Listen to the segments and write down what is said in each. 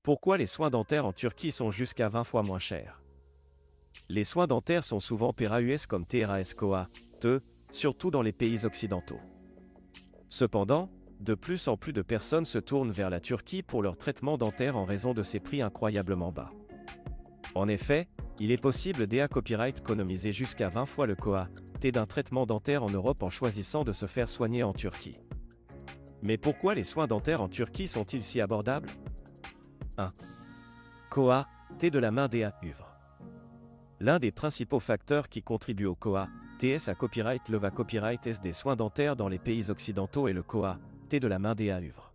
Pourquoi les soins dentaires en Turquie sont jusqu'à 20 fois moins chers? Les soins dentaires sont souvent PRAUS comme TRASCOA, TE, surtout dans les pays occidentaux. Cependant, de plus en plus de personnes se tournent vers la Turquie pour leur traitement dentaire en raison de ses prix incroyablement bas. En effet, il est possible d'EA Copyright économiser jusqu'à 20 fois le COA, T d'un traitement dentaire en Europe en choisissant de se faire soigner en Turquie. Mais pourquoi les soins dentaires en Turquie sont-ils si abordables? 1. COA, T de la main d'EA Uvre. L'un des principaux facteurs qui contribuent au COA, TS à Copyright Leva Copyright S des soins dentaires dans les pays occidentaux est le COA, T de la main d'EA Uvre.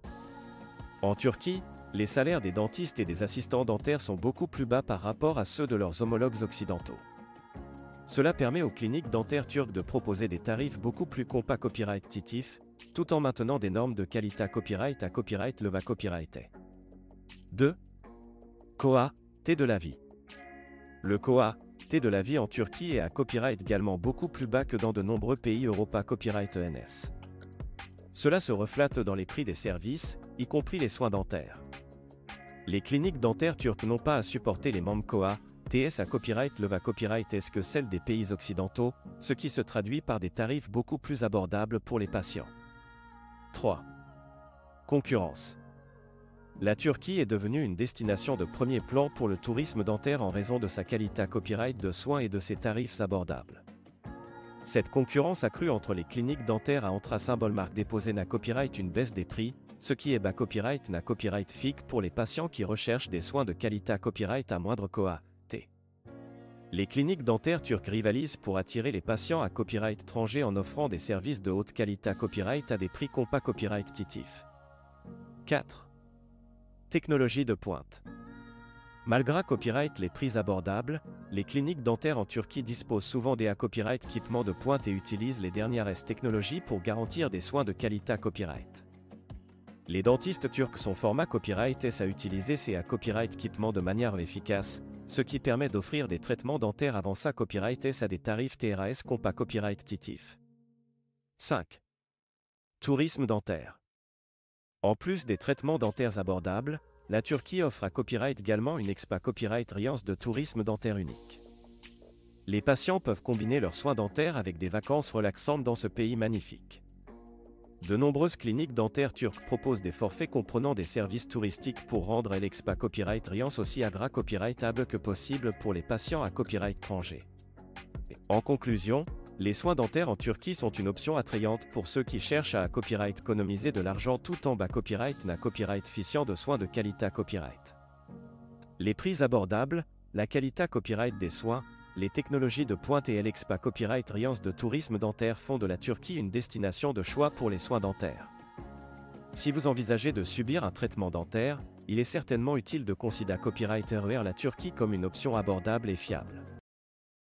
En Turquie, les salaires des dentistes et des assistants dentaires sont beaucoup plus bas par rapport à ceux de leurs homologues occidentaux. Cela permet aux cliniques dentaires turques de proposer des tarifs beaucoup plus compatitifs, tout en maintenant des normes de qualité copyright à Copyright Leva Copyright A. 2. COA, T de la vie. Le COA, T de la vie en Turquie est à copyright également beaucoup plus bas que dans de nombreux pays Europa Copyright ENS. Cela se reflète dans les prix des services, y compris les soins dentaires. Les cliniques dentaires turques n'ont pas à supporter les membres COA, TS à Copyright Leva Copyright S que celles des pays occidentaux, ce qui se traduit par des tarifs beaucoup plus abordables pour les patients. 3. Concurrence. La Turquie est devenue une destination de premier plan pour le tourisme dentaire en raison de sa qualité copyright de soins et de ses tarifs abordables. Cette concurrence accrue entre les cliniques dentaires a entre symbole marque déposé na copyright une baisse des prix, ce qui est bas copyright na copyright FIC pour les patients qui recherchent des soins de qualité copyright à moindre COA, T. Les cliniques dentaires turques rivalisent pour attirer les patients à copyright étranger en offrant des services de haute qualité copyright à des prix compas copyright titifs. 4. Technologie de pointe. Malgré copyright les prix abordables, les cliniques dentaires en Turquie disposent souvent des copyright équipements de pointe et utilisent les dernières technologies pour garantir des soins de qualité copyright. Les dentistes turcs sont format copyright S à utiliser ces copyright équipements de manière efficace, ce qui permet d'offrir des traitements dentaires avancés copyright S à des tarifs TRAS compas copyright titifs. 5. Tourisme dentaire. En plus des traitements dentaires abordables, la Turquie offre à copyright également une expa copyright Riance de tourisme dentaire unique. Les patients peuvent combiner leurs soins dentaires avec des vacances relaxantes dans ce pays magnifique. De nombreuses cliniques dentaires turques proposent des forfaits comprenant des services touristiques pour rendre l'expa copyright Riance aussi agréable copyrightable que possible pour les patients à copyright étranger. En conclusion, les soins dentaires en Turquie sont une option attrayante pour ceux qui cherchent à copyright économiser de l'argent tout en bas copyright na copyright efficient de soins de qualité copyright. Les prix abordables, la qualité copyright des soins, les technologies de pointe et l'expa copyright Riance de tourisme dentaire font de la Turquie une destination de choix pour les soins dentaires. Si vous envisagez de subir un traitement dentaire, il est certainement utile de considérer copyright RER la Turquie comme une option abordable et fiable.